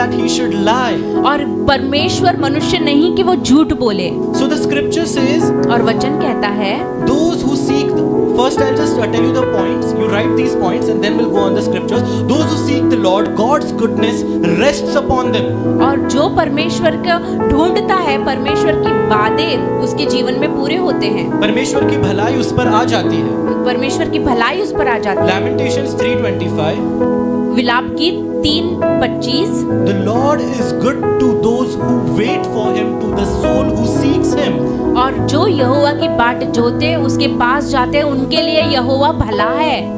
that he should lie. और परमेश्वर मनुष्य नहीं कि वो झूठ बोले। So the scripture says, और वचन कहता है, those who seek first I'll just tell you the points. You write these points and then we'll go on the scriptures. Those who seek the Lord, God's goodness rests upon them. और जो परमेश्वर को ढूंढता है, परमेश्वर की बातें उसके जीवन में पूरे होते हैं। परमेश्वर की भलाई उस पर आ जाती है। परमेश्वर की भलाई उस पर आ जाती है। Lamentations 3:25. विलाप की 3:25। The Lord is good to those who wait for him, to the soul who seeks him. और जो यहोवा की बाट जोते उसके पास जाते उनके लिए यहोवा भला है।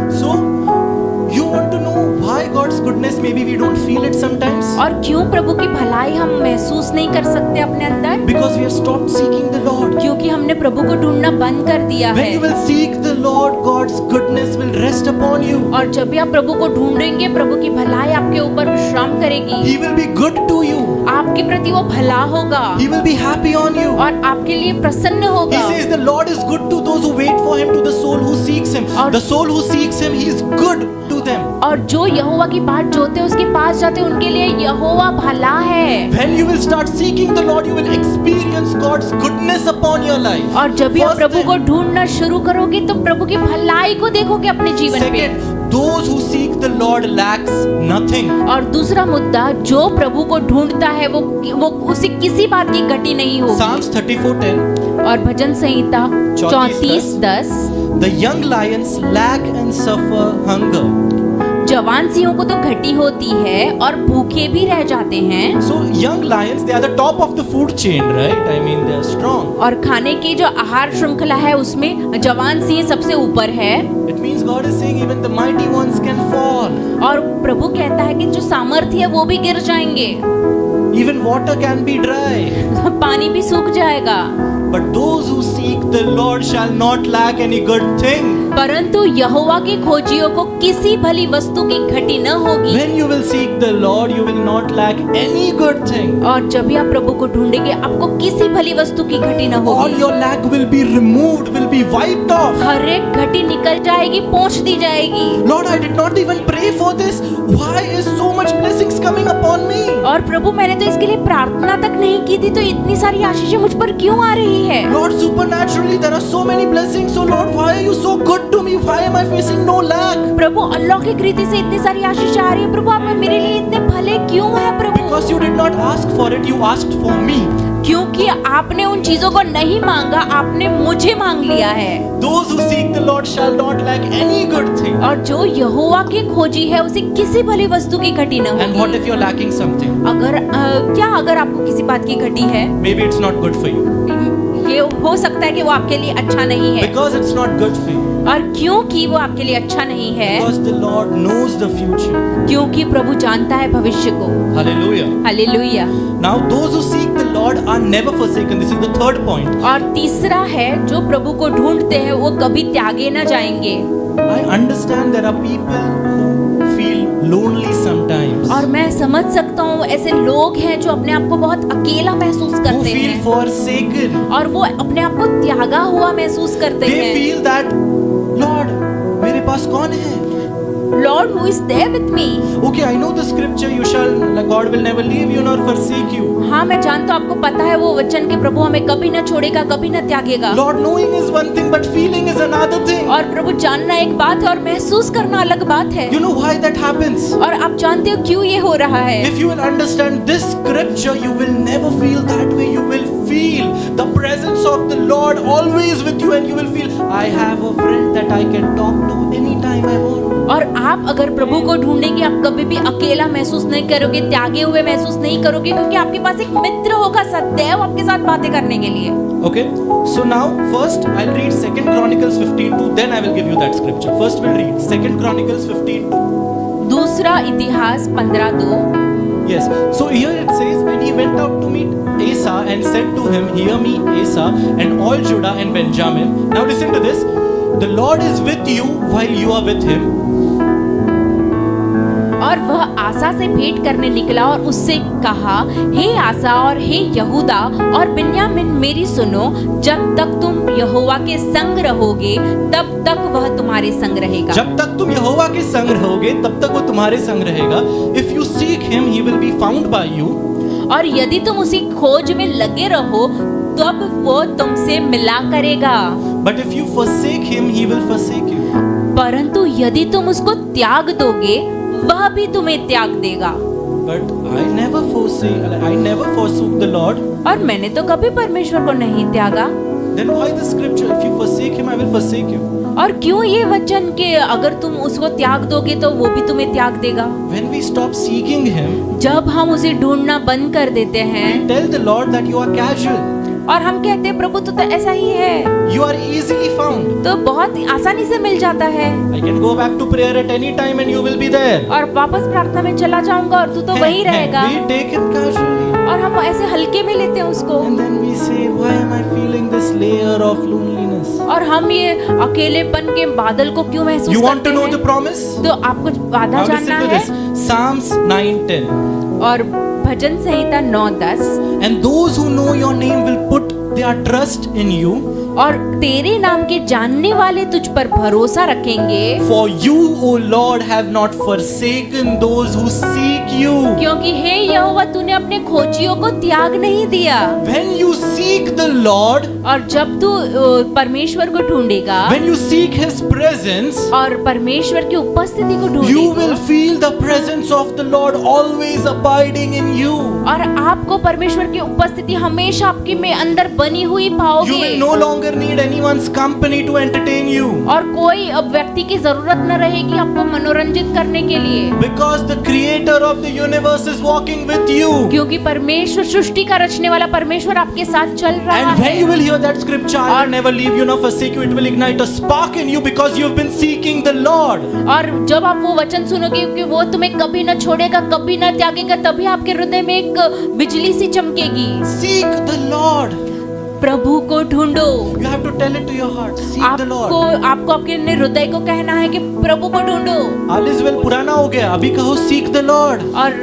So you want to know why God's goodness maybe we don't feel it sometimes? और क्यों प्रभु की भलाई हम महसूस नहीं कर सकते अपने अंदर? Because we have stopped seeking the Lord. क्योंकि हमने प्रभु को ढूंढना बंद कर दिया When है। you will seek the Lord, God's goodness will rest upon you. और जब भी आप प्रभु को ढूंढेंगे, प्रभु की भलाई आपके ऊपर विश्राम करेगी। He will be good to you. आपके प्रति वो भला होगा। He will be happy on you. और आपके लिए प्रसन्न He होगा। says the Lord is good to those who wait for him, to the soul who seeks him. और- The soul who seeks him, he is good to them. और जो यहोवा की बाट जोते उसके पास जाते उनके लिए यहोवा भला है। When you will start seeking the Lord, you will experience God's goodness upon your life. और जब भी आप First प्रभु thing. को ढूंढना शुरू करोगे तो प्रभु की भलाई को देखोगे अपने जीवन पे। Second, those who seek the Lord lacks nothing. और दूसरा मुद्दा, जो प्रभु को ढूंढता है वो उसे किसी बात की घटी नहीं होगी। Psalms 34:10. और भजन संहिता 34:10। The young lions lack and suffer hunger. जवान सिंहों को तो घटी होती है और भूखे भी रह जाते हैं। So young lions, they are the top of the food chain, right? I mean, they are strong. और खाने की जो आहार श्रृंखला है उसमें जवान सिंह सबसे ऊपर है। It means God is saying even the mighty ones can fall. और प्रभु कहता है कि जो सामर्थ्य है वो भी गिर जाएंगे। Even water can be dry. पानी भी सूख जाएगा। But those who seek the Lord shall not lack any good thing. परंतु यहोवा के खोजियों को किसी भली वस्तु की घटी न होगी। When you will seek the Lord, you will not lack any good thing. और जब भी आप प्रभु को ढूंढेंगे आपको किसी भली वस्तु की घटी न All होगी। your lack will be removed, will be wiped off. हर एक घटी निकल जाएगी, पोंछ दी जाएगी। Lord, I did not even pray for this. Why is so much blessings coming upon me? और प्रभु मैंने तो इसके लिए प्रार्थना तक नहीं की थी, तो इतनी सारी आशीषें मुझ पर क्यों आ रही है? Lord, supernaturally there are so many blessings. So Lord, why are you so good to me? Why am I facing no lack? प्रभु अलौकिक रीति से इतनी सारी आशीषें आ रही है। प्रभु आप मेरे लिए इतने भले क्यों हैं प्रभु? Because you did not ask for it, you asked for me. क्योंकि आपने उन चीजों को नहीं मांगा, आपने मुझे मांग लिया है। Those who seek the Lord shall not lack any good thing. और जो यहोवा की खोजी है उसे किसी भली वस्तु की घटी न And what होगी। if you're lacking something? अगर आपको किसी बात की घटी है, Maybe it's not good for you. ये हो सकता है कि वो आपके लिए अच्छा नहीं है। Because it's not good for you. और क्योंकि वो आपके लिए अच्छा नहीं है, Because the Lord knows the future. क्योंकि प्रभु जानता है भविष्य को। Hallelujah. Hallelujah. Now those who seek the Lord are never forsaken. This is the third point. और तीसरा है, जो प्रभु को ढूंढते हैं वो कभी त्यागे न जाएंगे। I understand there are people who feel lonely sometimes. और मैं समझ सकता हूँ ऐसे लोग हैं जो अपने आप को बहुत अकेला महसूस Who करते feel हैं forsaken. और वो अपने आप को त्यागा हुआ महसूस करते They हैं। feel that, Lord, मेरे पास कौन है? Lord, who is there with me? Okay, I know the scripture. God will never leave you nor forsake you. हाँ, मैं जानता हूँ, आपको पता है वो वचन के प्रभु हमें कभी न छोड़ेगा, कभी न त्यागेगा। Lord, knowing is one thing, but feeling is another thing. और प्रभु जानना एक बात है और महसूस करना अलग बात है। You know why that happens? और आप जानते हो क्यों ये हो रहा है? If you will understand this scripture, you will never feel that way. You will feel the presence of the Lord always with you, and you will feel, I have a friend that I can talk to anytime I want. और आप अगर प्रभु को ढूंढेंगे, आप कभी भी अकेला महसूस नहीं करोगे, त्यागे हुए महसूस नहीं करोगे, क्योंकि आपके पास एक मित्र होगा सदैव आपके साथ बातें करने के लिए। Okay, so now first I'll read 2 Chronicles 15:2. Then I will give you that scripture. First we'll read 2 Chronicles 15:2. दूसरा इतिहास 15:2। Yes. So here it says, and he went out to meet Asa and said to him, hear me, Asa, and all Judah and Benjamin. Now listen to this. The Lord is with you while you are with him. और वह आसा से भेंट करने निकला और उससे कहा, हे आसा और हे यहूदा और बिन्यामीन, मेरी सुनो, जब तक तुम यहोवा के संग रहोगे तब तक वह तुम्हारे संग रहेगा। जब तक तुम यहोवा के संग रहोगे तब तक वो तुम्हारे संग रहेगा। If you seek him, he will be found by you. और यदि तुम उसी खोज में लगे रहो तब वो तुमसे मिला करेगा। But if you forsake him, he will forsake you. परंतु यदि तुम उसको त्याग दोगे वह भी तुम्हें त्याग देगा। But I never forsook the Lord. और मैंने तो कभी परमेश्वर को नहीं त्यागा। Then why the scripture? If you forsake him, I will forsake you. और क्यों ये वचन कि अगर तुम उसको त्याग दोगे तो वो भी तुम्हें त्याग देगा। When we stop seeking him, जब हम उसे ढूंढना बंद कर देते हैं we tell the Lord that you are casual. और हम कहते हैं प्रभु तो ऐसा ही है, You are easily found. तो बहुत आसानी से मिल जाता है। I can go back to prayer at any time and you will be there. और वापस प्रार्थना में चला जाऊंगा और तू तो वही रहेगा। We take him casually. और हम ऐसे हल्के में लेते हैं उसको। And then we say, why am I feeling this layer of loneliness? और हम ये अकेलेपन के बादल को क्यों महसूस You want करते to know हैं? the promise? तो आपको वादा Now जानना listen to है। this. Psalms 9:10. और भजन संहिता 9:10। And those who know your name will put their trust in you. और तेरे नाम के जानने वाले तुझ पर भरोसा रखेंगे। For you, O Lord, have not forsaken those who seek you. क्योंकि हे यहोवा तूने अपने खोजियों को त्याग नहीं दिया। When you seek the Lord, और जब तू परमेश्वर को ढूंढेगा when you seek His presence, और परमेश्वर की उपस्थिति को you ढूंढेगा will feel the presence of the Lord always abiding in you. और आपको परमेश्वर की उपस्थिति हमेशा आपके में अंदर बनी हुई You पाओगे। will no longer need anyone's company to entertain you. और कोई अब व्यक्ति की जरूरत न रहेगी आपको मनोरंजित करने के लिए, Because the creator of the universe is walking with you. क्योंकि परमेश्वर सृष्टि का रचने वाला परमेश्वर आपके साथ चल रहा And when you है। will hear that scripture, I will never leave you nor forsake you, it will ignite a spark in you because you have been seeking the Lord. और जब आप वो वचन सुनोगे कि वो तुम्हें कभी न छोड़ेगा, कभी न त्यागेगा, तभी आपके हृदय में एक बिजली सी चमकेगी। Seek the Lord. प्रभु को ढूंढो। You have to tell it to your heart. Seek the Lord. आपको आपके हृदय को कहना है कि प्रभु को ढूंढो। All is well पुराना हो गया, अभी कहो seek the Lord. और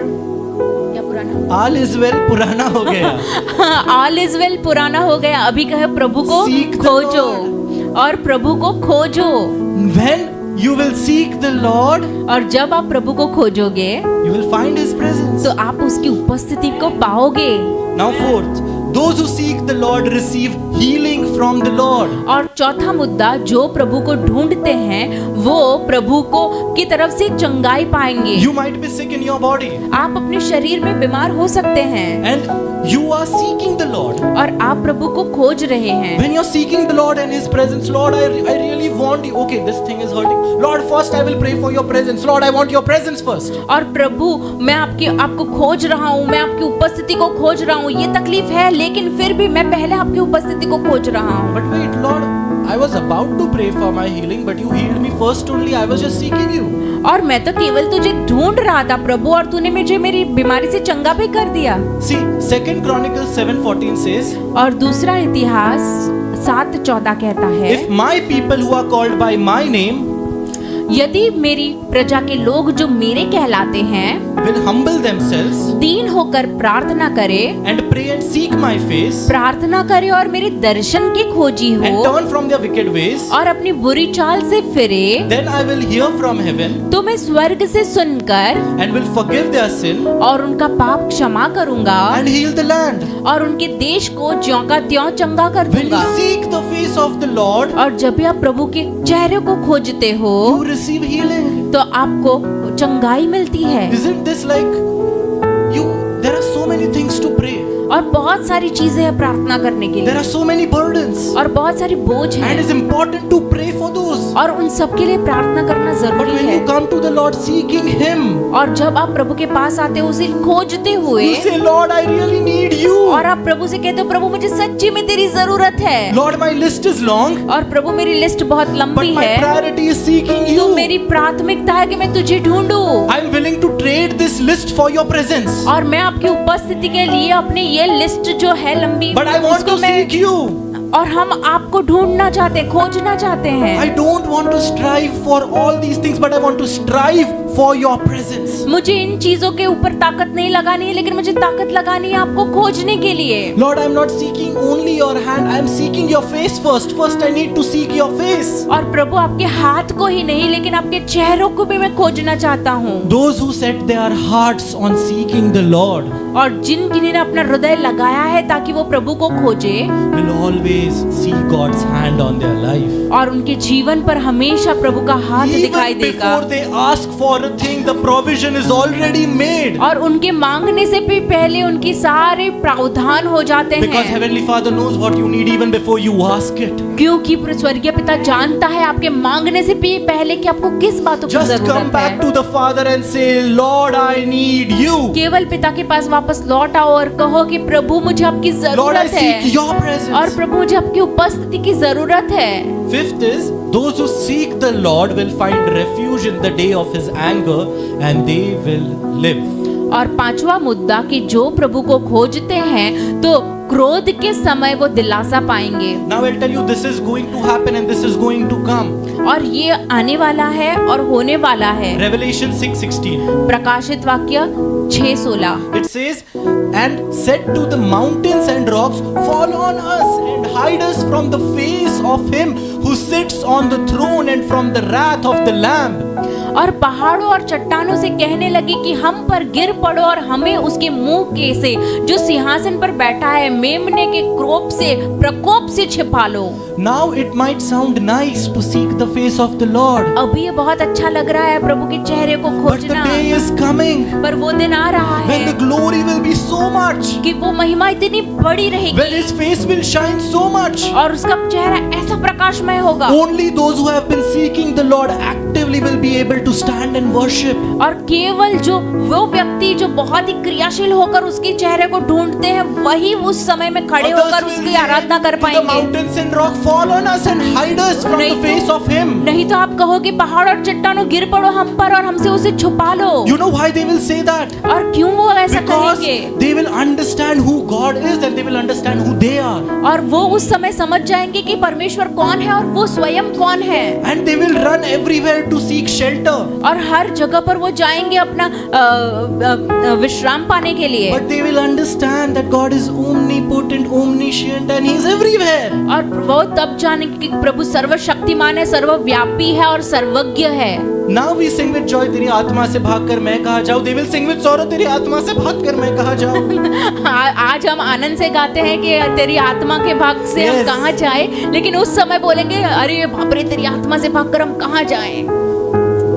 क्या पुराना? All is well पुराना हो गया. All is well पुराना हो गया, अभी कहे प्रभु को Seek the खोजो और प्रभु को खोजो। When you will seek the Lord, और जब आप प्रभु को खोजोगे you will find His presence. तो आप उसकी उपस्थिति को पाओगे। Now fourth, those who seek the Lord receive healing from the Lord. और चौथा मुद्दा, जो प्रभु को ढूंढते हैं वो प्रभु को की तरफ से चंगाई पाएंगे। You might be sick in your body आप अपने शरीर में बीमार हो सकते हैं and you are seeking the Lord. और आप प्रभु को खोज रहे हैं। When you're seeking the Lord and His presence, Lord, I really want you. Okay, this thing is hurting. Lord, first I will pray for your presence. Lord, I want your presence first. और प्रभु मैं आपको खोज रहा हूँ, मैं आपकी उपस्थिति को खोज रहा हूँ, ये तकलीफ है लेकिन फिर भी मैं पहले आपकी उपस्थिति को खोज रहा हूँ। But wait, Lord, I was about to pray for my healing, but you healed me first only. I was just seeking you. और मैं तो केवल तुझे ढूंढ रहा था प्रभु, और तूने मुझे मेरी बीमारी से चंगा भी कर दिया। See, 2 Chronicles 7:14 says, और दूसरा इतिहास 7:14 कहता है, if my people who are called by my name यदि मेरी प्रजा के लोग जो मेरे कहलाते हैं will humble themselves दीन होकर प्रार्थना करे and pray and seek my face प्रार्थना करे और मेरे दर्शन की खोजी and हो turn from their wicked ways, और अपनी बुरी चाल से फिरे, then I will hear from heaven तो मैं स्वर्ग से सुनकर and will forgive their sin और उनका पाप क्षमा करूंगा and heal the land. और उनके देश को ज्यों का त्यों चंगा कर When you दूंगा। seek the face of the Lord, और जब भी आप प्रभु के चेहरे को खोजते हो you receive healing. तो आपको चंगाई मिलती है। Isn't this like there are so many things to pray. और बहुत सारी चीजें हैं प्रार्थना करने के There लिए are so many burdens. और बहुत सारी बोझ And हैं it's important to pray for those. और उन सब के लिए प्रार्थना करना But जरूरी when है। you come to the Lord seeking Him, और जब आप प्रभु के पास आते हो उसे खोजते हुए you say, Lord, I really need you. और आप प्रभु से कहते हो प्रभु मुझे सच्ची में तेरी जरूरत है। Lord, my list is long, और प्रभु मेरी लिस्ट बहुत but लंबी my है, priority is seeking तो you. मेरी प्राथमिकता है कि मैं तुझे ढूंढूं। I'm willing to trade this list for your presence. और मैं आपकी उपस्थिति के लिए अपनी ये लिस्ट जो है लंबी, But I want उसको to मैं seek you. और हम आपको ढूंढना चाहते हैं, खोजना चाहते हैं। I don't want to strive for all these things, but I want to strive for your presence. मुझे इन चीजों के ऊपर ताकत नहीं लगानी है, लेकिन मुझे ताकत लगानी है आपको खोजने के लिए। Lord, I'm not seeking only your hand, I'm seeking your face first. First I need to seek your face. और प्रभु आपके हाथ को ही नहीं, लेकिन आपके चेहरों को भी मैं खोजना चाहता हूँ। Those who set their hearts on seeking the Lord और जिन्होंने अपना हृदय लगाया है ताकि वो प्रभु को खोजे, will always see God's hand on their life. और उनके जीवन पर हमेशा प्रभु का हाथ दिखाई Even देगा। before they ask for a thing, the provision is already made. और उनके मांगने से भी पहले उनकी सारे प्रावधान हो जाते Because हैं, Heavenly Father knows what you need even before you ask it. क्योंकि स्वर्गीय पिता जानता है आपके मांगने से भी पहले कि आपको किस बातों की Just come जरूरत back है। to the Father and say, Lord, I need you. केवल पिता के पास वापस लौट आओ और कहो कि प्रभु मुझे आपकी Lord, I जरूरत seek है, your और presence. प्रभु मुझे आपकी उपस्थिति की जरूरत है। Fifth is, those who seek the Lord will find refuge in the day of His anger and they will live. और पांचवा मुद्दा कि जो प्रभु को खोजते हैं तो क्रोध के समय वो दिलासा पाएंगे। Now I'll tell you, this is going to happen and this is going to come. और ये आने वाला है और होने वाला है। Revelation 6:16. प्रकाशित वाक्य 6:16। It says, and said to the mountains and rocks, fall on us and hide us from the face of him who sits on the throne and from the wrath of the Lamb. और पहाड़ों और चट्टानों से कहने लगे कि हम पर गिर पड़ो और हमें उसके मुंह के से जो सिंहासन पर बैठा है मेमने के प्रकोप से छिपा लो। Now it might sound nice to seek the face of the Lord, अभी ये बहुत अच्छा लग रहा है प्रभु के चेहरे को but the खोजना, day is coming पर वो दिन आ रहा when the है glory will be so much, कि वो महिमा इतनी बड़ी when रहेगी His face will shine so much. और उसका चेहरा ऐसा प्रकाशमय होगा। Only those who have been seeking the Lord actively will be able to stand and worship. और केवल जो वो व्यक्ति जो बहुत ही क्रियाशील होकर उसके चेहरे को ढूंढते हैं वही उस समय में खड़े Others होकर will उसकी say आराधना कर to the पाएंगे। mountains and rock, fall on us and hide us from the face of Him. नहीं तो आप कहो कि पहाड़ और चट्टानों गिर पड़ो हम पर और हमसे उसे छुपा लो। You know why they will say that? और क्यों वो ऐसा Because कहेंगे? they will understand who God is and they will understand who they are. और वो उस समय समझ जाएंगे कि परमेश्वर कौन है और वो स्वयं कौन है। And they will run everywhere to seek shelter. और हर जगह पर वो जाएंगे अपना विश्राम पाने के लिए। But they will understand that God is omnipotent, omniscient and He is everywhere. और वो तब जानेंगे कि प्रभु सर्वशक्तिमान है, सर्वव्यापी है और सर्वज्ञ है। Now we sing with joy, तेरी आत्मा से भागकर मैं कहाँ जाऊँ. They will sing with sorrow, तेरी आत्मा से भागकर मैं कहाँ जाऊँ. आज हम आनंद से गाते हैं कि तेरी आत्मा के भाग से हम Yes. कहाँ जाएं, लेकिन उस समय बोलेंगे अरे बाप रे तेरी आत्मा से भागकर हम कहाँ जाएं।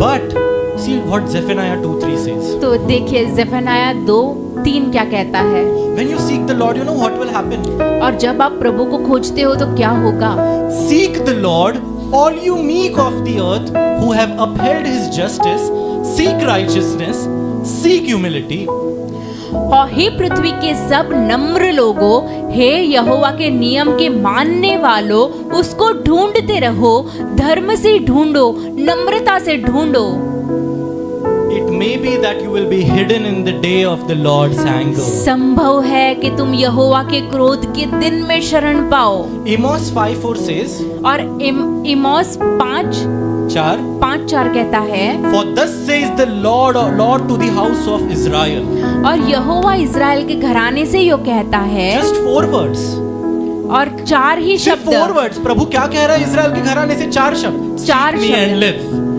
But see what Zephaniah 2:3 says. तो देखिए ज़ेफनाया 2:3 क्या कहता है। When you seek the Lord, you know what will happen. और जब आप प्रभु को खोजते हो तो क्या होगा। Seek the Lord, all you meek of the earth, who have upheld His justice. Seek righteousness, seek humility. और हे पृथ्वी के सब नम्र लोगों, हे यहोवा के नियम के मानने वालों, उसको ढूंढते रहो, धर्म से ढूंढो, नम्रता से ढूंढो। It may be that you will be hidden in the day of the Lord's anger. संभव है कि तुम यहोवा के क्रोध के दिन में शरण पाओ। Amos 5:4 says, और इमोस 5:4 कहता है, For thus says the Lord to the house of Israel. और यहोवा इज़राइल के घराने से यो कहता है। Just 4 words. और 4 ही सिर्फ 4 शब्द, words. प्रभु क्या कह रहा है इज़राइल के घराने से? 4 शब्द. 4 Seek me and शब्द। live.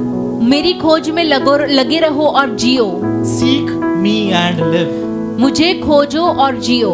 मेरी खोज में लगे रहो और जियो। Seek me and live. मुझे खोजो और जियो।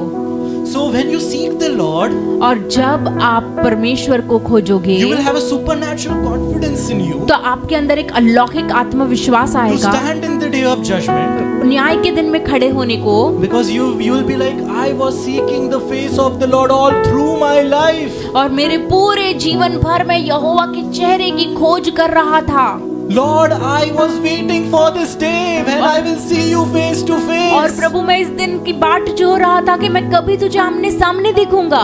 So when you seek the Lord, और जब आप परमेश्वर को खोजोगे you will have a supernatural confidence in you तो आपके अंदर एक अलौकिक आत्मविश्वास to आएगा stand in the day of judgment. न्याय के दिन में खड़े होने को। Because you will be like, I was seeking the face of the Lord all through my life. और मेरे पूरे जीवन भर में यहोवा के चेहरे की खोज कर रहा था। Lord, I was waiting for this day when I will see you face to face. और प्रभु मैं इस दिन की बाट जो रहा था कि मैं कभी तुझे आमने सामने देखूंगा।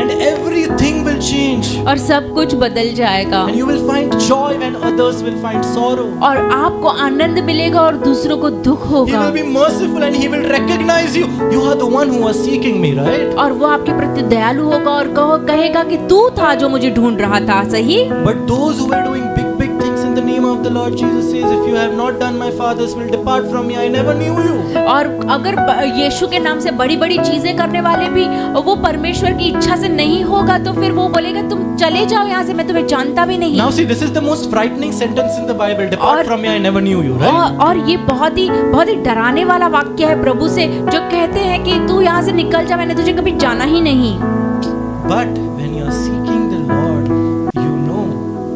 And everything will change. और सब कुछ बदल जाएगा। And you will find joy when others will find sorrow. और आपको आनंद मिलेगा और दूसरों को दुख He होगा। will be merciful and He will recognize you. You are the one who was seeking me, right? और वो आपके प्रति दयालु होगा और कहेगा कि तू था जो मुझे ढूंढ रहा था, सही। But those who were doing big things in the name of the Lord Jesus says, if you have not done, my Father's will, depart from me, I never knew you. और अगर यीशु के नाम से बड़ी बड़ी चीजें करने वाले भी वो परमेश्वर की इच्छा से नहीं होगा तो फिर वो बोलेगा तुम चले जाओ यहाँ से, मैं तुम्हें जानता भी नहीं। Now see, this is the most frightening sentence in the Bible. Depart from me, I never knew you, right? और ये बहुत ही डराने वाला वाक्य है प्रभु से, जो कहते हैं कि तू यहाँ से निकल जा, मैंने तुझे कभी जाना ही नहीं। But when you are seeking the Lord, you know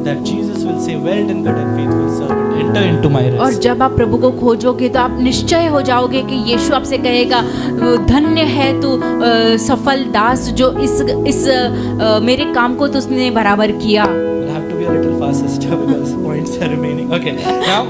that Jesus will say, well done, good and faithful servant, enter into my rest. और जब आप प्रभु को खोजोगे तो आप निश्चय हो जाओगे कि यीशु आपसे कहेगा धन्य है तू सफल दास, जो इस मेरे काम को तुझने बराबर किया। We'll have to be a little fast, sister, because points are remaining. Okay, now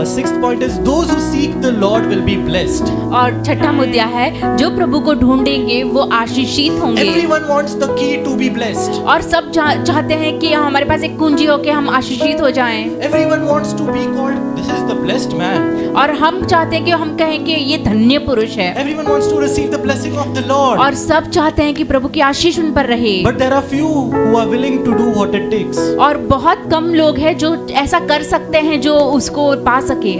sixth point is those who seek the Lord will be blessed. और छठा मुद्दा है जो प्रभु को ढूंढेंगे वो आशीषित होंगे। Everyone wants the key to be blessed. और सब चाहते हैं कि हमारे पास एक कुंजी हो के हम आशीषित हो जाएं। Everyone wants to be called, this is the blessed man. और हम चाहते हैं कि हम कहें कि ये धन्य पुरुष है। Everyone wants to receive the blessing of the Lord. और सब चाहते हैं कि प्रभु की आशीष उन पर रहे। But there are few who are willing to do what it takes. और बहुत कम लोग हैं जो ऐसा कर सकते हैं जो उसको पा सके।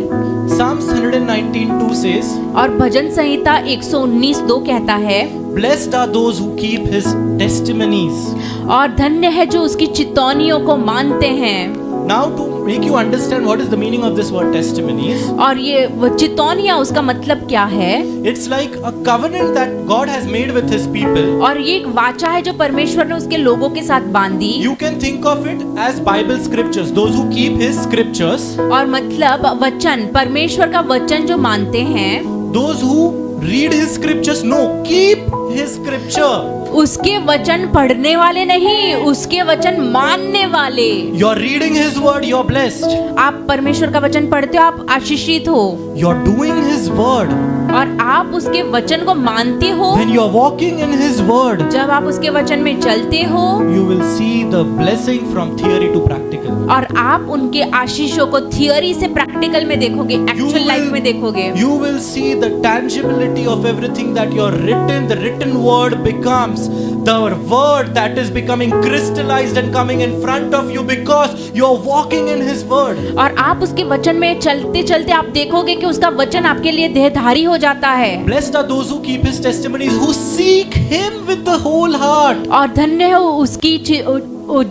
Psalms 119:2 says, और भजन संहिता 119:2 कहता है, blessed are those who keep his testimonies. और धन्य है जो उसकी चितौनियों को मानते हैं। Now to make you understand what is the meaning of this word testimonies, और ये वो चितौनियाँ उसका मतलब क्या है? it's like a covenant that God has made with his people. और ये एक वाचा है जो परमेश्वर ने उसके लोगों के साथ बांधी। You can think of it as Bible scriptures, those who keep his scriptures. और मतलब वचन, परमेश्वर का वचन जो मानते हैं, Those who read his scriptures, no, keep his scripture. उसके वचन पढ़ने वाले नहीं, उसके वचन मानने वाले। You're reading his word, you're blessed. आप परमेश्वर का वचन पढ़ते हो, आप आशीषित हो। You're doing his word. और आप उसके वचन को मानते हो। When you're walking in his word, जब आप उसके वचन में चलते हो, you will see the blessing from theory to practical. और आप उनके आशीषों को थियोरी से प्रैक्टिकल में देखोगे, एक्चुअल लाइफ में देखोगे। You will see the tangibility of everything that you're written. The written word becomes the word that is becoming crystallized and coming in front of you because you're walking in his word. और आप उसके वचन में चलते चलते आप देखोगे कि उसका वचन आपके लिए देहधारी हो जाता है। Blessed are those who keep his testimonies, who seek him with the whole heart. और धन्य है उसकी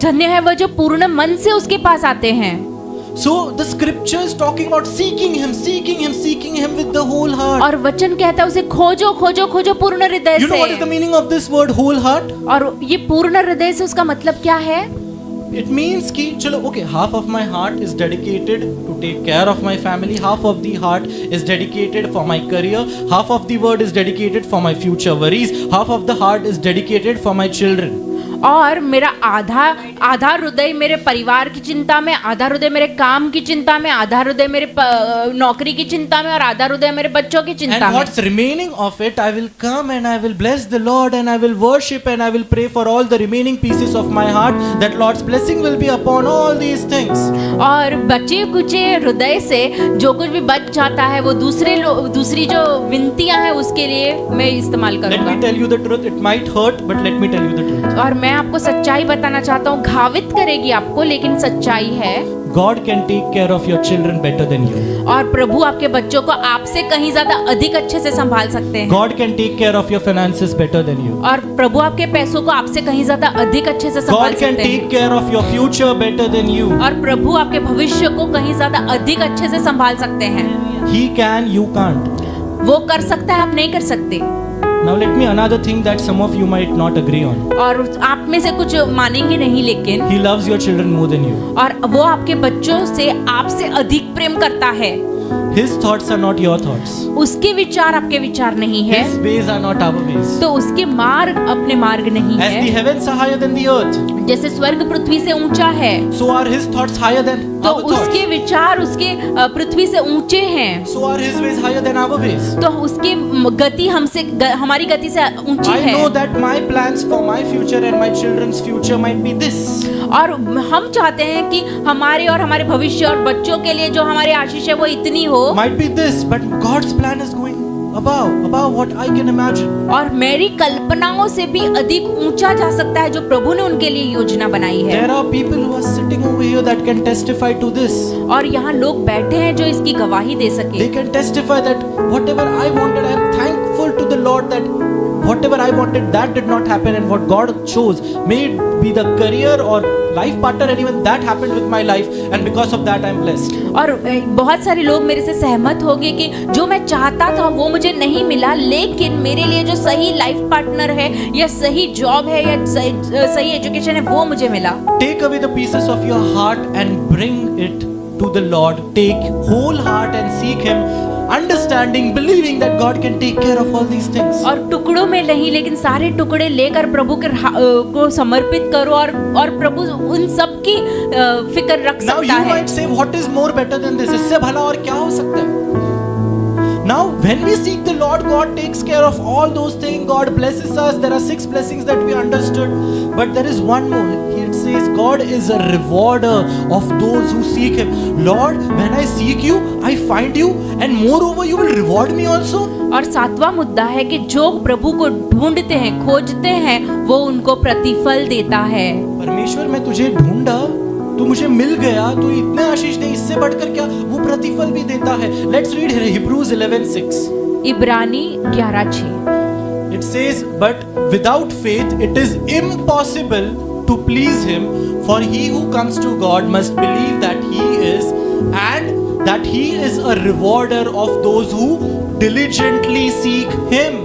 धन्य है वह जो पूर्ण मन से उसके पास आते हैं। So the scripture is talking about seeking him, seeking him, seeking him with the whole heart. और वचन कहता है उसे खोजो खोजो खोजो पूर्ण हृदय You know what is the से। meaning of this word whole heart? और ये पूर्ण हृदय से उसका मतलब क्या है? It means कि चलो okay, half of my heart is dedicated to take care of my family, half of the heart is dedicated for my career, half of the word is dedicated for my future worries, half of the heart is dedicated for my children. और मेरा आधा हृदय मेरे परिवार की चिंता में, आधा हृदय मेरे काम की चिंता में, आधा हृदय मेरे नौकरी की चिंता में और आधा हृदय मेरे बच्चों की चिंता And में। what's remaining of it, I will come and I will bless the Lord and I will worship and I will pray for all the remaining pieces of my heart that Lord's blessing will be upon all these things. और बचे कुचे हृदय से जो कुछ भी बच जाता है वो दूसरी जो विनतियां हैं उसके लिए मैं इस्तेमाल Let me करूंगा। tell you the truth, it might hurt but let me tell you the truth. और मैं आपको सच्चाई बताना चाहता हूँ, घावित करेगी आपको लेकिन सच्चाई है। God can take care of your children better than you. और प्रभु आपके बच्चों को आपसे कहीं ज्यादा अधिक अच्छे से संभाल सकते हैं। God can take care of your finances better than you. और प्रभु आपके पैसों को आपसे कहीं ज्यादा अधिक अच्छे से संभाल God can सकते हैं। take care of your future better than you. और प्रभु आपके भविष्य को कहीं ज्यादा अधिक अच्छे से संभाल सकते हैं। He can, you can't. वो कर सकता है, आप नहीं कर सकते। Now let me another thing that some of you might not agree on. और आप में से कुछ मानेंगे नहीं, लेकिन He loves your children more than you. और वो आपके बच्चों से आपसे अधिक प्रेम करता है। His thoughts are not your thoughts. उसके विचार आपके विचार नहीं है, His ways are not our ways. तो उसके मार्ग अपने मार्ग नहीं As the है। heavens are higher than the earth, जैसे स्वर्ग पृथ्वी से ऊंचा है, so are his thoughts higher than तो our thoughts. उसके विचार उसके पृथ्वी से ऊंचे हैं, So are his ways higher than our ways. तो उसकी गति हमारी गति से ऊंची I है। know that my plans for my future and my children's future might be this. और हम चाहते हैं कि हमारे और हमारे भविष्य और बच्चों के लिए जो हमारी आशीष है वो इतनी हो, Might be this, but God's plan is going above what I can imagine. और मेरी कल्पनाओं से भी अधिक ऊंचा जा सकता है जो प्रभु ने उनके लिए योजना बनाई है। There are people who are sitting over here that can testify to this. और यहाँ लोग बैठे हैं जो इसकी गवाही दे सके। They can testify that whatever I wanted, I am thankful to the Lord that whatever I wanted, that did not happen, and what God chose, may it be the career or life partner, and even that happened with my life, and because of that I am blessed. और बहुत सारे लोग मेरे से सहमत होंगे कि जो मैं चाहता था वो मुझे नहीं मिला, लेकिन मेरे लिए जो सही लाइफ पार्टनर है या सही जॉब है या सही एजुकेशन है वो मुझे मिला। Take away the pieces of your heart and bring it to the Lord. Take whole heart and seek Him, understanding, believing that God can take care of all these things. और टुकड़ों में नहीं लेकिन सारे टुकड़े लेकर प्रभु के को समर्पित करो और प्रभु उन सब की फिक्र रख Now सकता you है। might say, what is more better than this? इससे भला और क्या हो सकता है? Now when we seek the Lord, God takes care of all those things. God blesses us. There are 6 blessings that we understood, but there is one more. It says God is a rewarder of those who seek Him. Lord, when I seek You, I find You, and moreover You will reward me also. और 7वां मुद्दा है कि जो प्रभु को ढूंढते हैं, खोजते हैं, वो उनको प्रतिफल देता है। परमेश्वर, मैं तुझे ढूंढा, तू मुझे मिल गया, तू इतने आशीष दे, इससे बढ़कर क्या, वो प्रतिफल भी देता है। Let's read here Hebrews 11:6. इब्रानी 11:6। It says, but without faith it is impossible to please Him, for he who comes to God must believe that He is, and that He is a rewarder of those who diligently seek Him.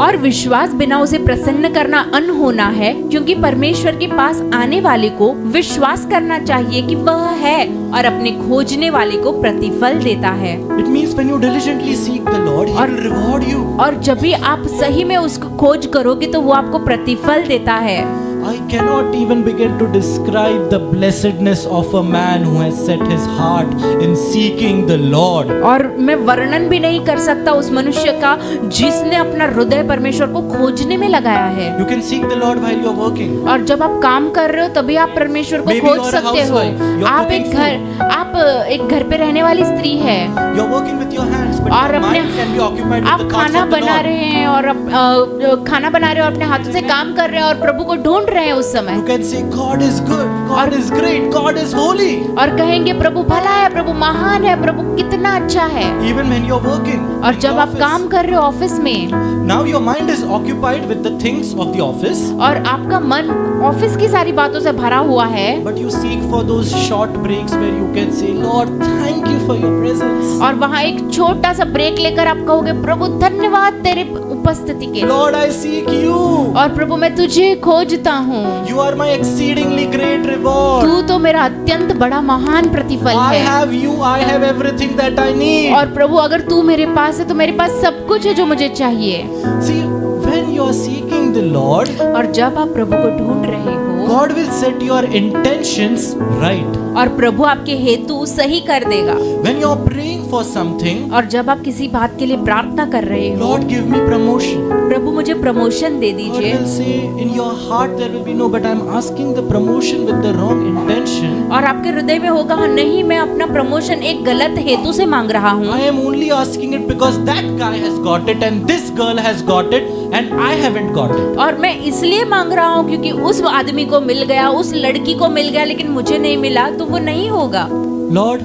और विश्वास बिना उसे प्रसन्न करना अनहोना है, क्योंकि परमेश्वर के पास आने वाले को विश्वास करना चाहिए कि वह है और अपने खोजने वाले को प्रतिफल देता है। It means when you diligently seek the Lord, He will reward you. और जब भी आप सही में उसको खोज करोगे तो वो आपको प्रतिफल देता है। I cannot even begin to describe the blessedness of a man who has set his heart in seeking the Lord. और मैं वर्णन भी नहीं कर सकता उस मनुष्य का जिसने अपना हृदय परमेश्वर को खोजने में लगाया है। You can seek the Lord while you are working. और जब आप काम कर रहे हो तभी आप परमेश्वर को Maybe खोज you are a सकते हो। housewife. You are आप एक घर पे रहने वाली स्त्री है You are working with your hands, but और your अपने mind can be occupied with आप the thoughts खाना of the बना Lord. रहे हैं और खाना बना रहे हो, अपने हाथों से काम कर रहे हैं और प्रभु को ढूंढ रहे हैं उस समय। You can say, God is good, God is great, God is holy. और कहेंगे प्रभु भला है, प्रभु महान है, प्रभु कितना अच्छा है। Even when you are working. और in जब the आप office. काम कर रहे हो ऑफिस में Now your mind is occupied with the things of the office, और आपका मन ऑफिस की सारी बातों से भरा हुआ है, but you seek for those short breaks where you can say, Lord, thank you for your presence. और वहाँ एक छोटा सा ब्रेक लेकर आप कहोगे प्रभु धन्यवाद तेरे उपस्थिति के। Lord, I seek you. और प्रभु मैं तुझे खोजता हूँ, You are my exceedingly great reward. तू तो मेरा अत्यंत बड़ा महान प्रतिफल I है। have you, I have everything that I need. और प्रभु अगर तू मेरे पास है तो मेरे पास सब कुछ है जो मुझे चाहिए। See, when you are seeking the Lord, और जब आप प्रभु को ढूंढ रहे हो God will set your intentions right. और प्रभु आपके हेतु सही कर देगा। When you are praying for something, और जब आप किसी बात के लिए प्रार्थना कर रहे हो, Lord, give me promotion. प्रभु मुझे प्रमोशन दे God दीजिए, will say, in your heart there will be no, but I am asking the promotion with the wrong intention. और आपके हृदय में होगा हाँ नहीं मैं अपना प्रमोशन एक गलत हेतु से मांग रहा हूँ। I am only asking it because that guy has got it and this girl has got it and I haven't got it. और मैं इसलिए मांग रहा हूँ क्योंकि उस आदमी को मिल गया, उस लड़की को मिल गया, लेकिन मुझे नहीं मिला, तो वो नहीं होगा। Lord,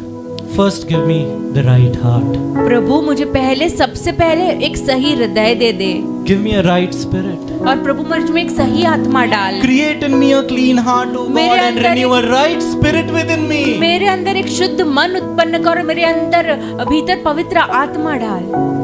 first give me the right heart. प्रभु मुझे पहले सबसे पहले एक सही हृदय दे दे Give me a right spirit. और प्रभु मुझ में एक सही आत्मा डाल। Create in me a clean heart, O God, मेरे and अंदर renew a right spirit within me. मेरे अंदर एक शुद्ध मन उत्पन्न कर, मेरे अंदर भीतर पवित्र आत्मा डाल।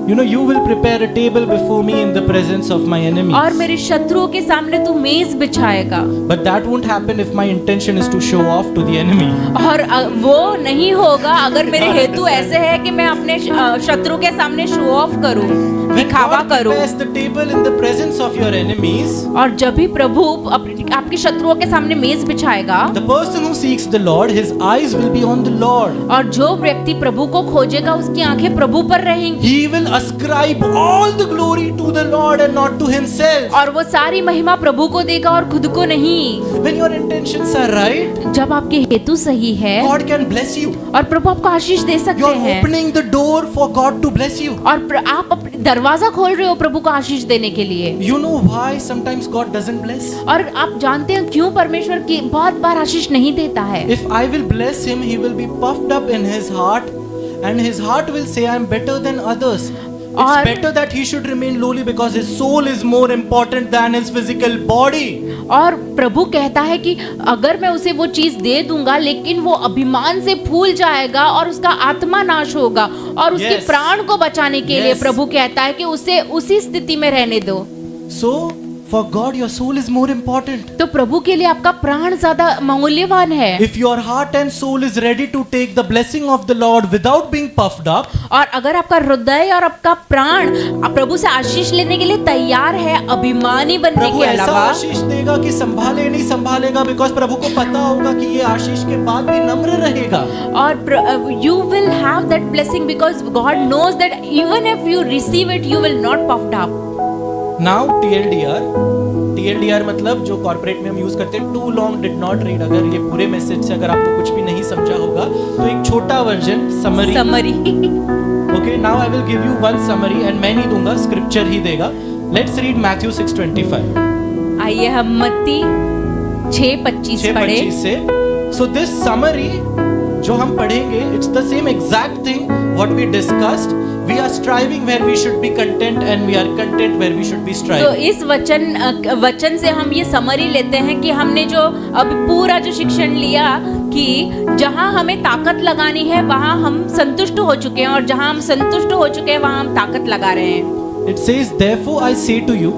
You know, you will prepare a table before me in the presence of my enemies. और मेरे शत्रुओं के सामने तू मेज बिछाएगा। But that won't happen if my intention is to show off to the enemy. और वो नहीं होगा अगर मेरे हेतु ऐसे है कि मैं अपने शत्रु के सामने शो ऑफ करूं, When दिखावा God करूं। prepares the table in the presence of your enemies, और जब भी प्रभु आपके शत्रुओं के सामने मेज बिछाएगा, the person who seeks the Lord, his eyes will be on the Lord. और जो व्यक्ति प्रभु को खोजेगा उसकी आंखें प्रभु पर रहेंगी। He will ascribe all the glory to the Lord and not to himself. और वो सारी महिमा प्रभु को देगा और खुद को नहीं। When your intentions are right, जब आपके हेतु सही है God can bless you. और प्रभु आपको आशीष दे You सकते are हैं, opening the door for God to bless you. और आप अपने दरवाजा खोल रहे हो प्रभु को आशीष देने के लिए। You know why sometimes God doesn't bless? और आप जानते हैं क्यों परमेश्वर की बहुत बार आशीष नहीं देता है? If I will bless him, he will be puffed up in his heart, and his heart will say, I am better than others. It's और- better that he should remain lowly because his soul is more important than his physical body. और प्रभु कहता है कि अगर मैं उसे वो चीज दे दूंगा लेकिन वो अभिमान से फूल जाएगा और उसका आत्मा नाश होगा, और उसके Yes. प्राण को बचाने के लिए Yes. प्रभु कहता है कि उसे उसी स्थिति में रहने दो। So, for God, your soul is more important. तो प्रभु के लिए आपका प्राण ज्यादा मूल्यवान है। If your heart and soul is ready to take the blessing of the Lord without being puffed up, और अगर आपका हृदय और आपका प्राण प्रभु से आशीष लेने के लिए तैयार है, अभिमानी बनने प्रभु के ऐसा अलावा, आशीष देगा कि संभाले नहीं संभालेगा, बिकॉज प्रभु को पता होगा कि ये आशीष के बाद भी नम्र रहेगा। और you will have that blessing because God knows that even if you receive it, you will not puffed up. Now TLDR मतलब जो कॉर्पोरेट में हम यूज करते हैं, too long did not read. अगर ये पूरे मैसेज से अगर आपको कुछ भी नहीं समझा होगा तो एक छोटा version summary. Okay, now I will give you one summary, and मैं नहीं दूंगा, स्क्रिप्चर ही देगा। Let's read Matthew 6:25। आइए हम मत्ती 6:25 पढ़े। 6:25 से। सो दिस समरी जो हम पढ़ेंगे, it's the same exact thing what we discussed. We are striving where we should be content, and we are content where we should be तो striving. इस वचन से हम ये समरी लेते हैं कि हमने जो अभी पूरा जो शिक्षण लिया कि जहाँ हमें ताकत लगानी है वहाँ हम संतुष्ट हो चुके हैं, और जहाँ हम संतुष्ट हो चुके हैं वहाँ हम ताकत लगा रहे हैं। It says, therefore I say to you,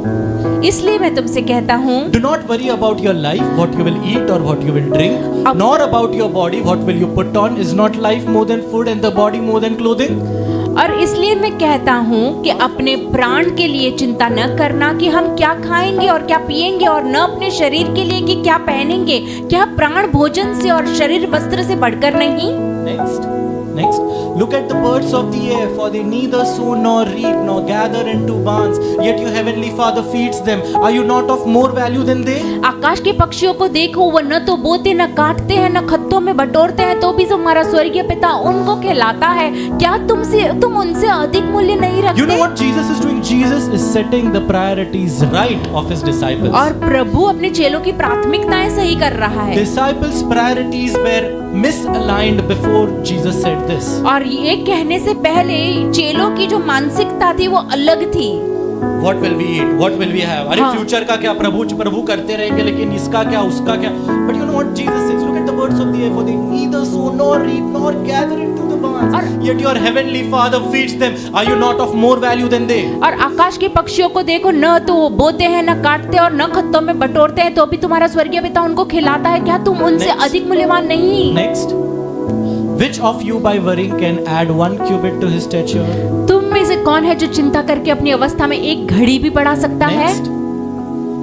इसलिए मैं तुमसे कहता हूँ, do not worry about your life, what you will eat or what you will drink, nor about your body, what will you put on. Is not life more than food and the body more than clothing? और इसलिए मैं कहता हूँ कि अपने प्राण के लिए चिंता न करना कि हम क्या खाएंगे और क्या पिएंगे, और न अपने शरीर के लिए कि क्या पहनेंगे। क्या प्राण भोजन से और शरीर वस्त्र से बढ़कर नहीं? Next. Look at the birds of the air, for they neither sow nor reap nor gather into barns, yet your heavenly Father feeds them. Are you not of more value than they? आकाश के पक्षियों को देखो, वो न तो बोते न काटते हैं न खत्तों में बटोरते हैं, तो भी तुम्हारा स्वर्गीय पिता उनको खिलाता है। क्या तुम उनसे अधिक मूल्य नहीं रखते? You know what Jesus is doing? Jesus is setting the priorities right of his disciples. और प्रभु अपने चेलों की प्राथमिकताएं सही कर रहा है। Disciples' priorities were misaligned before Jesus said this. और ये कहने से पहले चेलों की जो मानसिकता थी वो अलग थी। What will we eat? What will we have? अरे हाँ। फ्यूचर का क्या, प्रभु करते रहेंगे, लेकिन इसका क्या, उसका क्या? But you know what Jesus says? Look at the birds of the air, for they neither sow nor reap nor gather into the barns, yet your heavenly Father feeds them. Are you not of more value than they? और आकाश के पक्षियों को देखो, न तो वो बोते हैं न काटते और न खत्तों में बटोरते हैं, तो भी तुम्हारा स्वर्गीय पिता उनको खिलाता है। क्या तुम उनसे Next. अधिक मूल्यवान नहीं? Next. Which of you by worrying can add 1 cubit to his stature? तुम में से कौन है जो चिंता करके अपनी अवस्था में एक घड़ी भी बढ़ा सकता है? Next.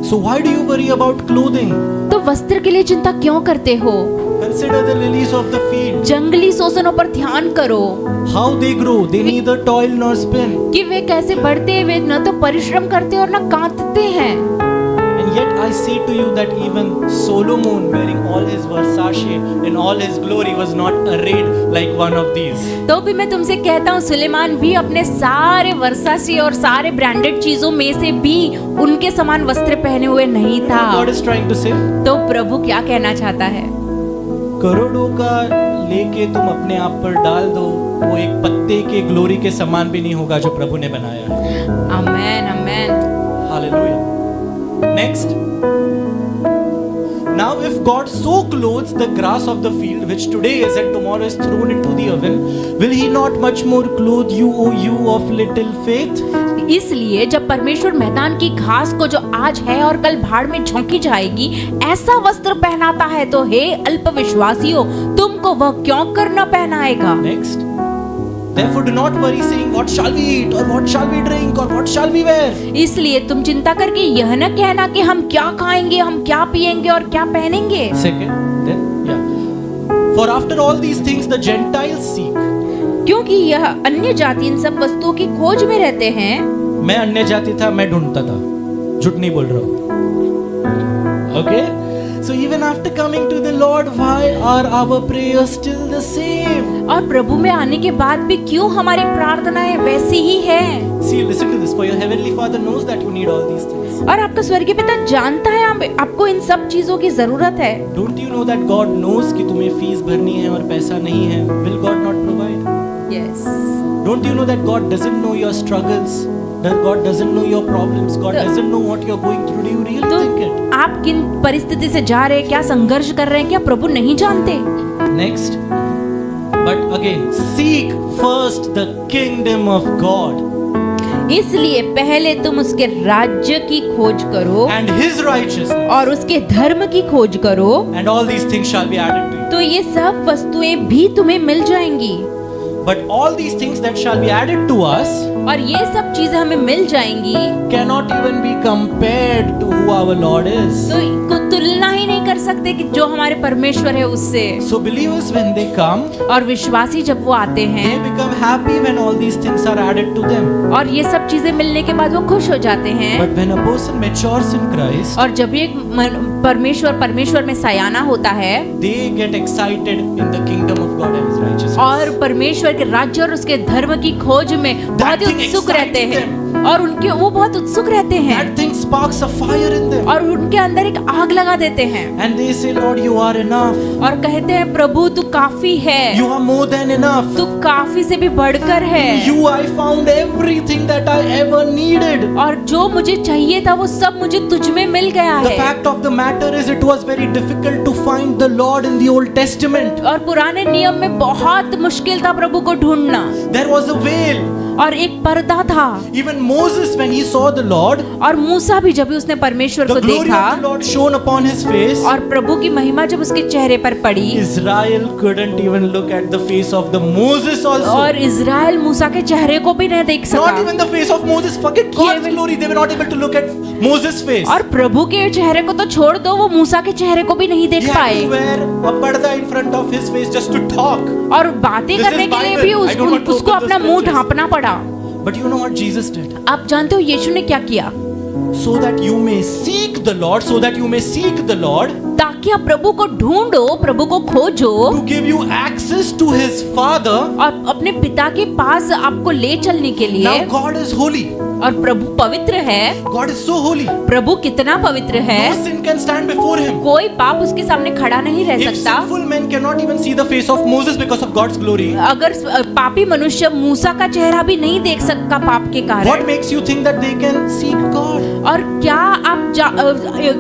So why do you worry about clothing? तो वस्त्र के लिए चिंता क्यों करते हो? Consider the lilies of the field. जंगली सोसनों पर ध्यान करो How they grow. They neither toil nor spin. कि वे कैसे बढ़ते, वे न तो परिश्रम करते और न कांतते हैं। And yet I say to you that even Solomon, wearing all his Versace in all his glory, was not arrayed like one of these. तो भी मैं तुमसे कहता हूँ, सुलेमान भी अपने सारे वर्सासी और सारे ब्रांडेड चीजों में से भी उनके समान वस्त्र पहने हुए नहीं था। God is trying to say, तो प्रभु क्या कहना चाहता है? करोड़ों का लेके तुम अपने आप पर डाल दो, वो एक पत्ते के ग्लोरी के समान भी नहीं होगा जो प्रभु ने बनाया है। आमेन, आमेन। Hallelujah. Next. Now if God so clothes the grass of the field, which today is and tomorrow is thrown into the oven, will he not much more clothe you, O you of little faith? इसलिए जब परमेश्वर मैदान की घास को जो आज है और कल भाड़ में झोंकी जाएगी ऐसा वस्त्र पहनाता है, तो हे अल्पविश्वासियों, तुमको वह क्यों करना पहनाएगा? Next. Therefore do not worry saying, what shall we eat, or what shall we drink, or what shall we wear? इसलिए तुम चिंता करके यह न कहना कि हम क्या खाएंगे, हम क्या पिएंगे और क्या पहनेंगे। Second, then, yeah. For after all these things the Gentiles seek. क्योंकि यह अन्य जाति इन सब वस्तुओं की खोज में रहते हैं। मैं अन्य जाति था, मैं ढूंढता था, झूठ नहीं बोल रहा हूं। Okay, so even after coming to the Lord, why are our prayers still the same? और प्रभु में आने के बाद भी क्यों हमारी प्रार्थनाएं वैसी ही है? See, listen to this. For your heavenly Father knows that you need all these things. और आपका स्वर्गीय पिता जानता है आपको इन सब चीजों की जरूरत है। Don't you know that God knows कि तुम्हें फीस भरनी है और पैसा नहीं है? Will God not provide? Yes. Don't you know that God doesn't know your struggles? That God doesn't know your problems? God doesn't know what you're going through? Do you really तो think it? आप किन परिस्थिति से जा रहे हैं, क्या संघर्ष कर रहे हैं, क्या प्रभु नहीं जानते? Next. But again, seek first the kingdom of God इसलिए पहले तुम उसके राज्य की खोज करो and His righteousness, और उसके धर्म की खोज करो, and all these things shall be added to you. तो ये सब वस्तुएं भी तुम्हें मिल जाएंगी। But all these things that shall be added to us और ये सब चीजें हमें मिल जाएंगी, cannot even be compared to who our Lord is. तो को तुलना ही नहीं कर सकते कि जो हमारे परमेश्वर है उससे। So believers, when they come, और विश्वासी जब वो आते they हैं become happy when all these things are added to them. और ये सब चीजें मिलने के बाद वो खुश हो जाते हैं। But when a person matures in Christ, और जब एक परमेश्वर में सयाना होता है they get excited in the kingdom of God and His righteousness. और परमेश्वर के राज्य और उसके धर्म की खोज में बहुत ही thing उत्सुक रहते excites हैं और उनके वो बहुत उत्सुक रहते हैं That thing sparks a fire in them. और उनके अंदर एक आग लगा देते हैं And they say, Lord, you are enough. और कहते हैं प्रभु तू काफी है, You are more than enough. तू काफी से भी बढ़कर है। You, I found everything that I ever needed. और जो मुझे चाहिए था वो सब मुझे तुझ में मिल गया The है। fact of the matter is, it was very difficult to find the Lord in the Old Testament. और पुराने नियम में बहुत मुश्किल था प्रभु को ढूंढना There was a veil. और एक पर्दा था। Even Moses, when he saw the Lord, और मूसा भी जब उसने परमेश्वर the को glory देखा of the Lord shone upon his face. और प्रभु की महिमा जब उसके चेहरे पर पड़ी, Israel couldn't even look at the face of the Moses also. और इज़राइल मूसा के चेहरे को भी नहीं देख Not सका। even the face of Moses. Forget God's glory. They were not able to look at Moses' face. और प्रभु के चेहरे को तो छोड़ दो, वो मूसा के चेहरे को भी नहीं देख He had पाए। to wear a पर्दा in front of his face just to talk. और बातें This करने is के लिए Bible. भी I don't want to उसको open अपना the मुंह scriptures. ढांपना पड़ा। But you know what Jesus did? आप जानते हो यीशु ने क्या किया? So that you may seek the Lord, so that you may seek the Lord, ताकि आप प्रभु को ढूंढो, प्रभु को खोजो to give you access to His Father. और अपने पिता के पास आपको ले चलने के लिए। Now God is holy. और प्रभु पवित्र है। God is so holy. प्रभु कितना पवित्र है, No sin can stand before Him. कोई पाप उसके सामने खड़ा नहीं रह If सकता। sinful men cannot even see the face of Moses because of God's glory, अगर पापी मनुष्य मूसा का चेहरा भी नहीं देख सकता पाप के what कारण, makes you think that they can seek God? और क्या आप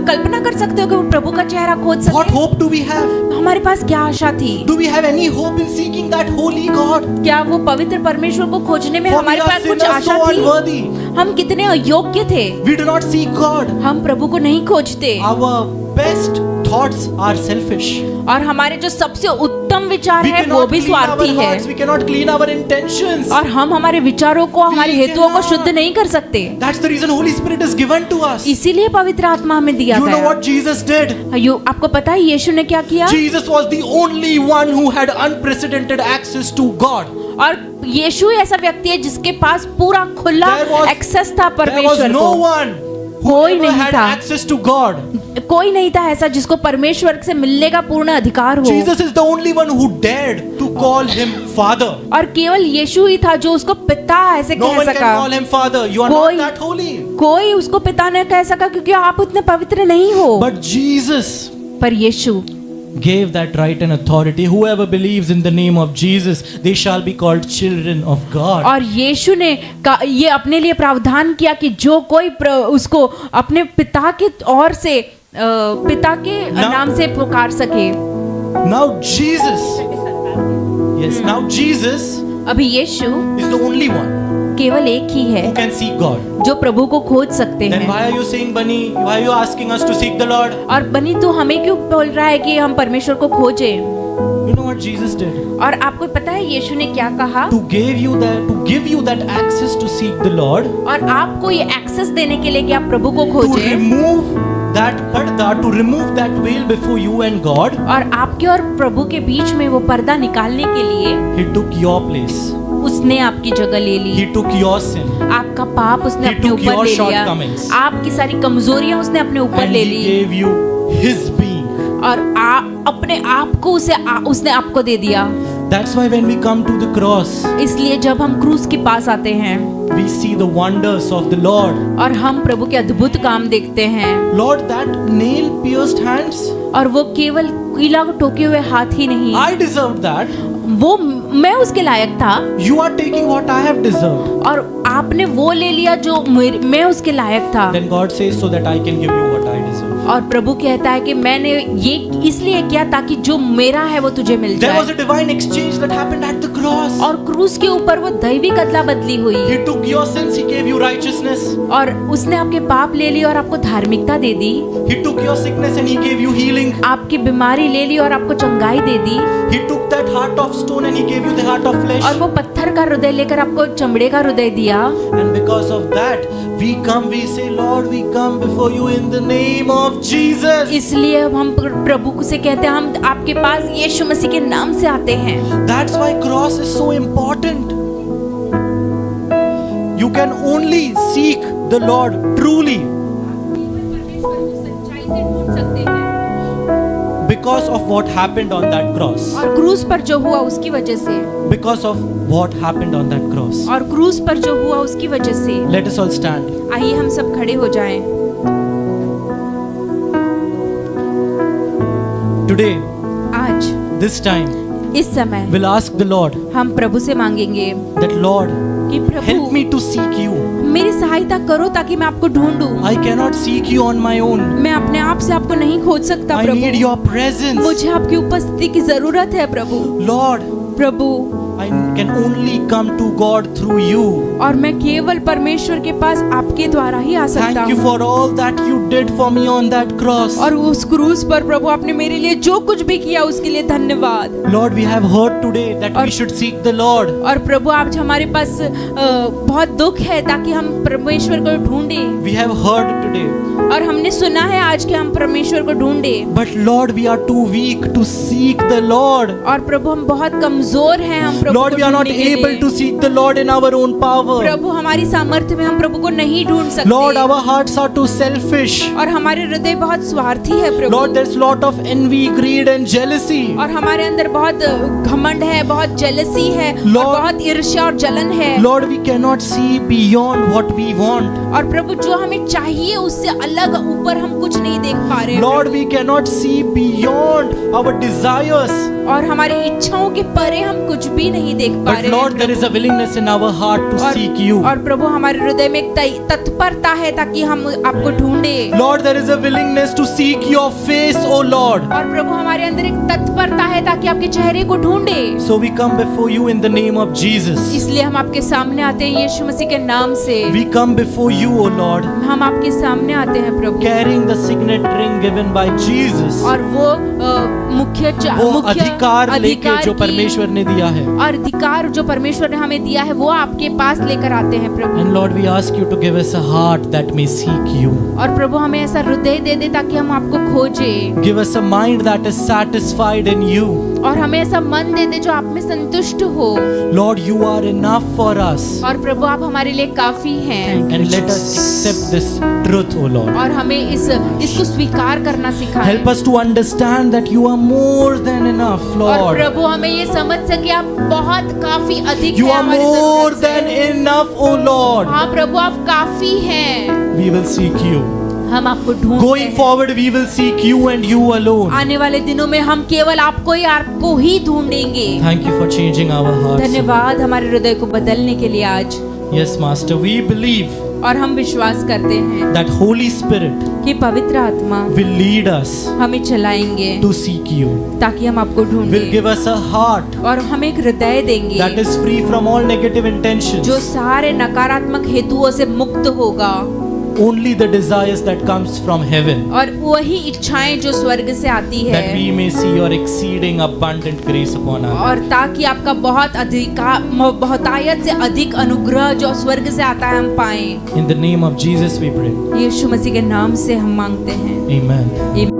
कल्पना कर सकते हो कि वो प्रभु का चेहरा खोज What सके? hope do we have? हमारे पास क्या आशा थी? Do we have any hope in seeking that holy God? क्या वो पवित्र परमेश्वर को खोजने में For we हमारे are पास कुछ sinners आशा so थी? unworthy. हम कितने अयोग्य थे, We do not seek God. हम प्रभु को नहीं खोजते Our best thoughts are selfish. और हमारे जो सबसे उत्तम विचार We है वो cannot भी clean our स्वार्थी है hearts. We cannot clean our intentions. और हम हमारे विचारों को, हमारे हेतुओं को cannot. शुद्ध नहीं कर सकते। That's the reason Holy Spirit is given to us. इसीलिए पवित्र आत्मा हमें दिया You know गया। what Jesus did? आपको पता है यीशु ने क्या किया? Jesus was the only one who had unprecedented access to God. और यीशु ऐसा व्यक्ति है जिसके पास पूरा खुला There was- एक्सेस था There was परमेश्वर no को। one who कोई ever नहीं had था। access to God. कोई नहीं था ऐसा जिसको परमेश्वर से मिलने का पूर्ण अधिकार हो। Jesus is the only one who dared to call him Father. और केवल यीशु ही था जो उसको पिता ऐसे No कह one can सका। call him Father. You are कोई- not that holy. कोई उसको पिता ने कह सका क्योंकि आप उतने पवित्र नहीं हो। But Jesus पर यीशु gave that right and authority. Whoever believes in the name of Jesus, they shall be called children of God. और यीशु ने ये अपने लिए प्रावधान किया कि जो कोई उसको अपने पिता के ओर से पिता के नाम से पुकार सके। Now Jesus, yes, now Jesus अभी यीशु is the only one केवल एक ही है who can seek God. जो प्रभु को खोज सकते Then हैं। why are you saying, Bunny? Why are you asking us to seek the Lord? और बनी तू हमें क्यों बोल रहा है कि हम परमेश्वर को खोजें? You know what Jesus did? और आपको पता है यीशु ने क्या कहा? To give you that access to seek the Lord. और आपको ये एक्सेस देने के लिए कि आप प्रभु को To खोजें, remove that parda, to remove that veil before you and God, और आपके और प्रभु के बीच में वो पर्दा निकालने के लिए He took your place. उसने आपकी जगह ले ली। He took your sin. आपका पाप उसने He अपने took ऊपर your ले लिया। shortcomings. आपकी सारी कमजोरियां उसने अपने ऊपर And ले He Lee gave you His being. और अपने आप को उसने आपको दे दिया। That's why when we come to the cross, इसलिए जब हम क्रूस के पास आते हैं we see the wonders of the Lord. और हम प्रभु के अद्भुत काम देखते हैं, Lord, that nail-pierced hands, और वो केवल कीला टोके हुए हाथ ही नहीं, I deserved that. वो मैं उसके लायक था You are taking what I have deserved. और आपने वो ले लिया जो मैं उसके लायक था। Then God says, so that I can give you what I deserve. और प्रभु कहता है कि मैंने ये इसलिए किया ताकि जो मेरा है वो तुझे मिल There was जाए। a divine exchange that happened at the cross. और क्रूस के ऊपर वो दैविक अदला बदली हुई He took your sins, He gave you righteousness. और उसने आपके पाप ले ली और आपको धार्मिकता दे दी। He took your sickness and He gave you healing. आपकी बीमारी ले ली और आपको चंगाई दे दी। He took that heart of stone and He gave you the heart of flesh. और वो पत्थर का हृदय लेकर आपको चमड़े का हृदय दिया। And because of that, we say, Lord, we come before you in the name of Jesus. इसलिए हम प्रभु से कहते हैं, हम आपके पास यीशु मसीह के नाम से आते हैं। That's why cross is so important. You can only seek the Lord truly because of what happened on that cross. और क्रूस पर जो हुआ उसकी वजह से, Because of what happened on that cross. और क्रूस पर जो हुआ उसकी वजह से। Let us all stand. आइए हम सब खड़े हो जाएं। Today, आज this time, इस समय we'll ask the Lord हम प्रभु से मांगेंगे that, Lord, कि help Prabhu me to seek you. मेरी सहायता करो ताकि मैं आपको ढूंढूं। I cannot seek you on my own. मैं अपने आप से आपको नहीं खोज सकता I need Prabhu. your presence. मुझे आपकी उपस्थिति की जरूरत है प्रभु। Lord, Prabhu, I can only come to God through you. और मैं केवल परमेश्वर के पास आपके द्वारा ही आ सकता Thank you हूँ। for all that you did for me on that cross. और उस क्रूस पर प्रभु आपने मेरे लिए जो कुछ भी किया उसके लिए धन्यवाद। Lord, we have heard today that we should seek the Lord. और प्रभु आज हमारे पास बहुत दुख है ताकि हम परमेश्वर को ढूंढे। We have heard today. और हमने सुना है आज कि हम परमेश्वर को ढूंढे। But Lord, we are too weak to seek the Lord. और प्रभु हम बहुत कमजोर हैं, हम प्रभु Lord, को we are not ढूंढने के able लिए। to seek the Lord in our own power. प्रभु हमारी सामर्थ्य में हम प्रभु को नहीं ढूंढ सकते। Lord, our hearts are too selfish. और हमारे हृदय बहुत स्वार्थी है प्रभु। Lord, there's lot of envy, greed and jealousy. और हमारे अंदर बहुत घमंड है, बहुत जेलसी है, और Lord- बहुत ईर्ष्या और जलन है। Lord, we cannot see beyond what we want. और प्रभु जो हमें चाहिए उससे अलग ऊपर हम कुछ नहीं देख पा रहे हैं Lord, Prabhu. we cannot see beyond our desires. और हमारी इच्छाओं के परे हम कुछ भी नहीं देख पा But रहे Lord, there is a willingness in our heart to seek you. और प्रभु हमारे हृदय में एक तत्परता है ताकि हम आपको ढूंढे। Lord, there is a willingness to seek your face, O Lord. और प्रभु हमारे अंदर एक तत्परता है ताकि आपके चेहरे को ढूंढे। So we come before you in the name of Jesus. इसलिए हम आपके सामने आते हैं यीशु मसीह के नाम से। We come before you, O Lord, हम आपके सामने आते हैं प्रभु। carrying the signet ring given by Jesus. और वो मुख्य वो अधिकार लेके जो की- परमेश्वर ने दिया है. और अधिकार जो परमेश्वर ने हमें दिया है वो आपके पास लेकर आते हैं प्रभु। And Lord, we ask you to give us a heart that may seek you. और प्रभु हमें ऐसा हृदय दे दे ताकि हम आपको खोजे। Give us a mind that is satisfied in you. और हमें ऐसा मन दे दे जो आप में संतुष्ट हो। Lord, you are enough for us. और प्रभु आप हमारे लिए काफी हैं। And let us accept this truth, O Lord. और हमें इसको स्वीकार करना सिखाएं। Help us to understand that you are more than enough, और Lord. प्रभु हमें ये समझ सके आप बहुत काफी अधिक You हैं are हमारी more जरूरत से। than enough, O Lord. हाँ प्रभु आप काफी हैं। We will seek you. हम आपको ढूंढते Going हैं। forward, we will seek you and you alone. आने वाले दिनों में हम केवल आपको ही ढूंढेंगे। Thank you for changing our hearts. धन्यवाद हमारे हृदय को बदलने के लिए आज। Yes, Master, we believe और हम विश्वास करते हैं that Holy Spirit कि पवित्र आत्मा will lead us हमें चलाएंगे to seek you. ताकि हम आपको Will ढूंढें give us a heart और हमें एक हृदय देंगे that is free from all negative intentions. जो सारे नकारात्मक हेतुओं से मुक्त होगा। only the desires that comes from heaven, और वही इच्छाएं जो स्वर्ग से आती है, that we may see your exceeding abundant grace upon our और ताकि आपका बहुतायत से अधिक अनुग्रह जो स्वर्ग से आता है हम पाएं। In the name of Jesus we pray. यीशु मसीह के नाम से हम मांगते हैं। Amen.